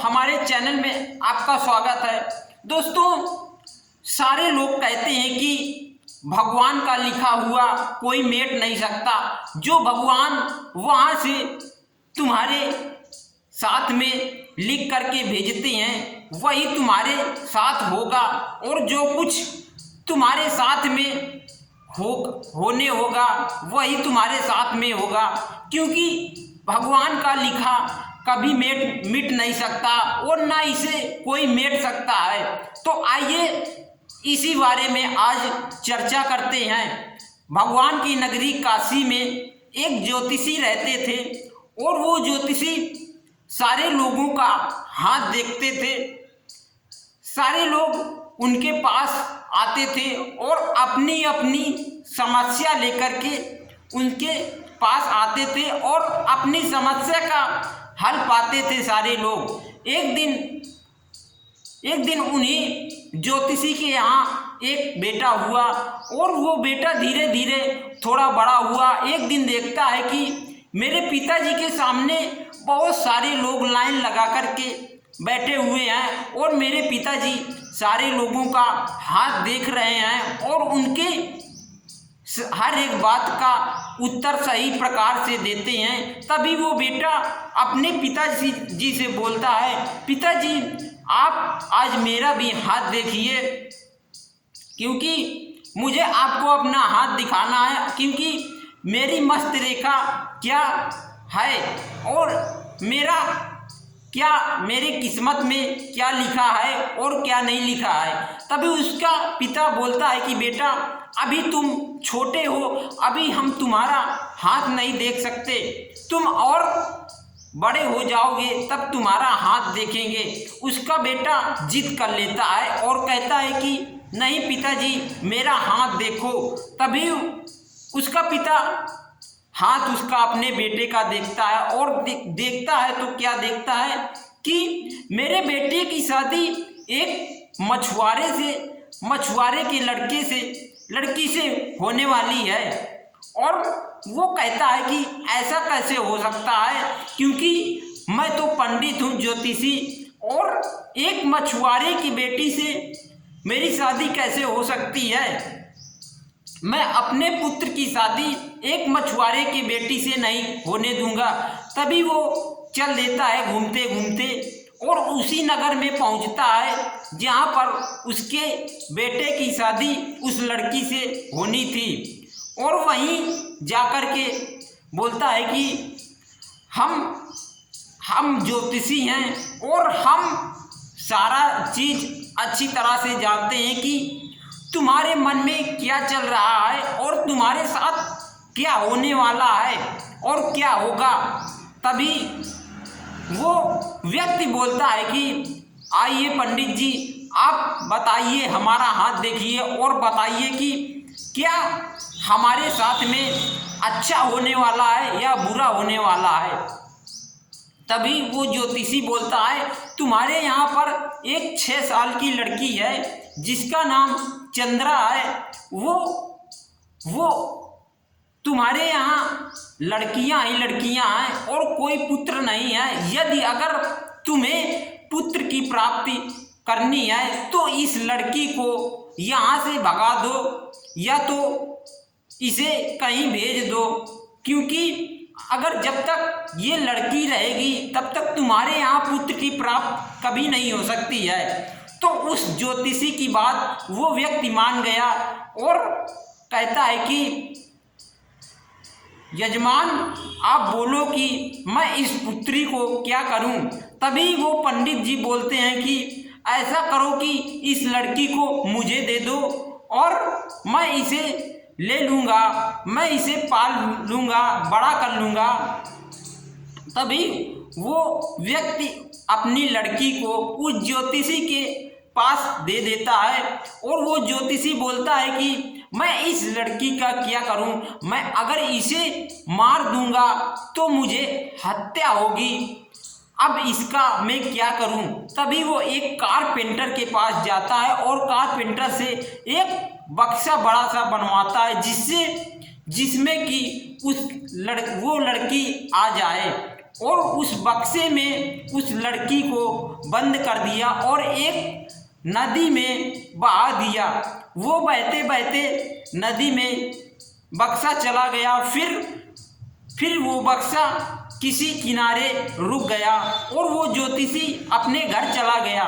हमारे चैनल में आपका स्वागत है। दोस्तों, सारे लोग कहते हैं कि भगवान का लिखा हुआ कोई मेट नहीं सकता। जो भगवान वहाँ से तुम्हारे साथ में लिख करके भेजते हैं वही तुम्हारे साथ होगा, और जो कुछ तुम्हारे साथ में होने होगा वही तुम्हारे साथ में होगा, क्योंकि भगवान का लिखा कभी मिट नहीं सकता और ना इसे कोई मेट सकता है। तो आइए इसी बारे में आज चर्चा करते हैं। भगवान की नगरी काशी में एक ज्योतिषी रहते थे और वो ज्योतिषी सारे लोगों का हाथ देखते थे। सारे लोग उनके पास आते थे और अपनी अपनी समस्या लेकर के उनके पास आते थे और अपनी समस्या का हल पाते थे सारे लोग। एक दिन उन्हीं ज्योतिषी के यहाँ एक बेटा हुआ और वो बेटा धीरे धीरे थोड़ा बड़ा हुआ। एक दिन देखता है कि मेरे पिताजी के सामने बहुत सारे लोग लाइन लगा करके बैठे हुए हैं और मेरे पिताजी सारे लोगों का हाथ देख रहे हैं और उनके हर एक बात का उत्तर सही प्रकार से देते हैं। तभी वो बेटा अपने पिताजी जी से बोलता है, पिताजी आप आज मेरा भी हाथ देखिए, क्योंकि मुझे आपको अपना हाथ दिखाना है, क्योंकि मेरी मस्त रेखा क्या है और मेरे किस्मत में क्या लिखा है और क्या नहीं लिखा है। तभी उसका पिता बोलता है कि बेटा अभी तुम छोटे हो, अभी हम तुम्हारा हाथ नहीं देख सकते, तुम और बड़े हो जाओगे तब तुम्हारा हाथ देखेंगे। उसका बेटा जिद कर लेता है और कहता है कि नहीं पिताजी मेरा हाथ देखो। तभी उसका पिता हाथ उसका अपने बेटे का देखता है और देखता है तो क्या देखता है कि मेरे बेटे की शादी एक मछुआरे के लड़की से होने वाली है। और वो कहता है कि ऐसा कैसे हो सकता है, क्योंकि मैं तो पंडित हूँ, ज्योतिषी, और एक मछुआरे की बेटी से मेरी शादी कैसे हो सकती है। मैं अपने पुत्र की शादी एक मछुआरे की बेटी से नहीं होने दूंगा। तभी वो चल देता है घूमते घूमते और उसी नगर में पहुंचता है जहां पर उसके बेटे की शादी उस लड़की से होनी थी। और वहीं जाकर के बोलता है कि हम ज्योतिषी हैं और हम सारा चीज़ अच्छी तरह से जानते हैं कि तुम्हारे मन में क्या चल रहा है और तुम्हारे साथ क्या होने वाला है और क्या होगा। तभी वो व्यक्ति बोलता है कि आइए पंडित जी आप बताइए, हमारा हाथ देखिए और बताइए कि क्या हमारे साथ में अच्छा होने वाला है या बुरा होने वाला है। तभी वो ज्योतिषी बोलता है तुम्हारे यहाँ पर एक 6 साल की लड़की है जिसका नाम चंद्रा है, वो तुम्हारे यहाँ लड़कियां हैं और कोई पुत्र नहीं है। यदि अगर तुम्हें पुत्र की प्राप्ति करनी है तो इस लड़की को यहाँ से भगा दो या तो इसे कहीं भेज दो, क्योंकि अगर जब तक ये लड़की रहेगी तब तक तुम्हारे यहाँ पुत्र की प्राप्ति कभी नहीं हो सकती है। तो उस ज्योतिषी की बात वो व्यक्ति मान गया और कहता है कि यजमान आप बोलो कि मैं इस पुत्री को क्या करूं। तभी वो पंडित जी बोलते हैं कि ऐसा करो कि इस लड़की को मुझे दे दो और मैं इसे ले लूँगा, मैं इसे पाल लूँगा, बड़ा कर लूँगा। तभी वो व्यक्ति अपनी लड़की को उस ज्योतिषी के पास दे देता है और वो ज्योतिषी बोलता है कि मैं इस लड़की का क्या करूं, मैं अगर इसे मार दूंगा तो मुझे हत्या होगी, अब इसका मैं क्या करूं। तभी वो एक कारपेंटर के पास जाता है और कारपेंटर से एक बक्सा बड़ा सा बनवाता है जिसमें कि वो लड़की आ जाए। और उस बक्से में उस लड़की को बंद कर दिया और एक नदी में बहा दिया। वो बहते बहते नदी में बक्सा चला गया। फिर वो बक्सा किसी किनारे रुक गया और वो ज्योतिषी अपने घर चला गया।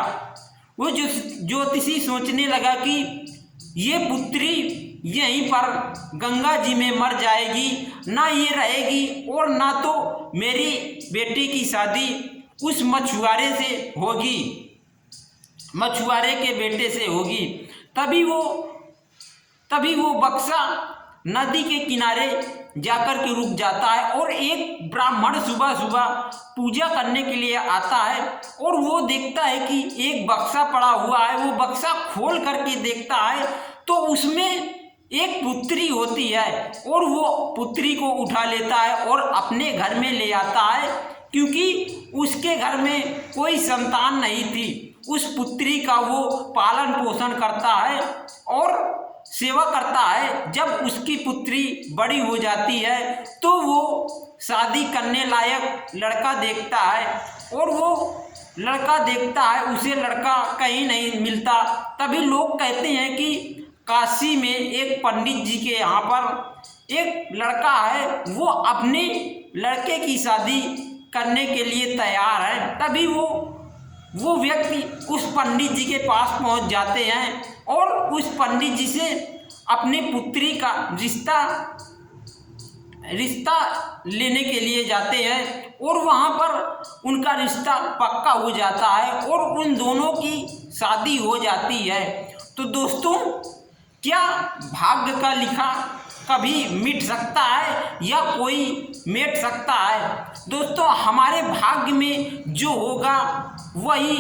वो ज्योतिषी सोचने लगा कि ये पुत्री यहीं पर गंगा जी में मर जाएगी, ना ये रहेगी और ना तो मेरी बेटी की शादी उस मछुआरे से होगी, मछुआरे के बेटे से होगी। तभी वो बक्सा नदी के किनारे जाकर के रुक जाता है और एक ब्राह्मण सुबह सुबह पूजा करने के लिए आता है और वो देखता है कि एक बक्सा पड़ा हुआ है। वो बक्सा खोल करके देखता है तो उसमें एक पुत्री होती है और वो पुत्री को उठा लेता है और अपने घर में ले आता है, क्योंकि उसके घर में कोई संतान नहीं थी। उस पुत्री का वो पालन पोषण करता है और सेवा करता है। जब उसकी पुत्री बड़ी हो जाती है तो वो शादी करने लायक लड़का देखता है और वो लड़का देखता है, उसे लड़का कहीं नहीं मिलता। तभी लोग कहते हैं कि काशी में एक पंडित जी के यहाँ पर एक लड़का है, वो अपने लड़के की शादी करने के लिए तैयार है। तभी वो व्यक्ति उस पंडित जी के पास पहुँच जाते हैं और उस पंडित जी से अपनी पुत्री का रिश्ता लेने के लिए जाते हैं और वहाँ पर उनका रिश्ता पक्का हो जाता है और उन दोनों की शादी हो जाती है। तो दोस्तों, क्या भाग्य का लिखा कभी मिट सकता है या कोई मिट सकता है? दोस्तों, हमारे भाग्य में जो होगा वही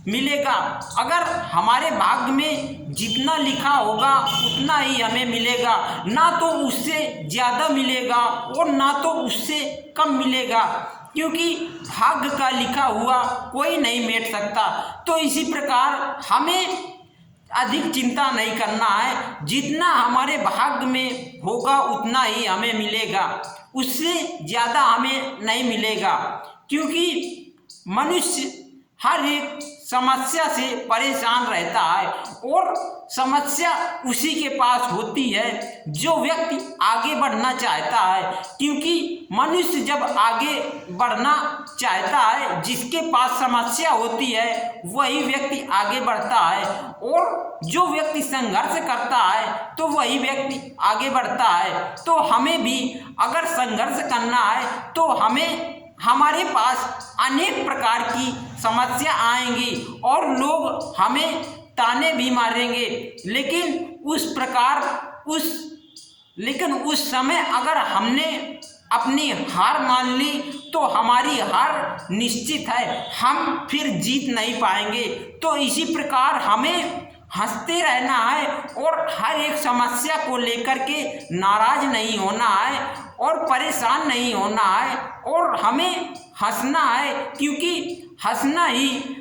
मिलेगा। अगर हमारे भाग्य में जितना लिखा होगा उतना ही हमें मिलेगा, ना तो उससे ज़्यादा मिलेगा और ना तो उससे कम मिलेगा, क्योंकि भाग्य का लिखा हुआ कोई नहीं मिट सकता। तो इसी प्रकार हमें अधिक चिंता नहीं करना है। जितना हमारे भाग्य में होगा उतना ही हमें मिलेगा, उससे ज़्यादा हमें नहीं मिलेगा, क्योंकि मनुष्य हर एक समस्या से परेशान रहता है और समस्या उसी के पास होती है जो व्यक्ति आगे बढ़ना चाहता है। क्योंकि मनुष्य जब आगे बढ़ना चाहता है, जिसके पास समस्या होती है वही व्यक्ति आगे बढ़ता है, और जो व्यक्ति संघर्ष करता है तो वही व्यक्ति आगे बढ़ता है। तो हमें भी अगर संघर्ष करना है तो हमारे पास अनेक प्रकार की समस्या आएंगी और लोग हमें ताने भी मारेंगे, लेकिन उस समय अगर हमने अपनी हार मान ली तो हमारी हार निश्चित है, हम फिर जीत नहीं पाएंगे। तो इसी प्रकार हमें हंसते रहना है और हर एक समस्या को लेकर के नाराज नहीं होना है और परेशान नहीं होना है, और हमें हंसना है, क्योंकि हंसना ही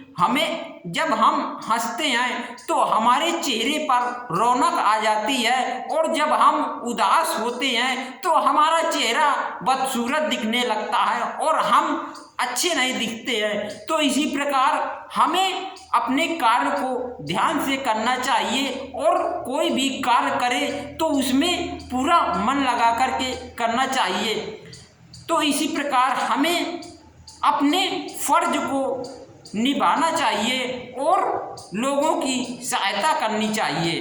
जब हम हंसते हैं तो हमारे चेहरे पर रौनक आ जाती है, और जब हम उदास होते हैं तो हमारा चेहरा बदसूरत दिखने लगता है और हम अच्छे नहीं दिखते हैं। तो इसी प्रकार हमें अपने कार्य को ध्यान से करना चाहिए, और कोई भी कार्य करे तो उसमें पूरा मन लगा करके करना चाहिए। तो इसी प्रकार हमें अपने फर्ज को निभाना चाहिए और लोगों की सहायता करनी चाहिए।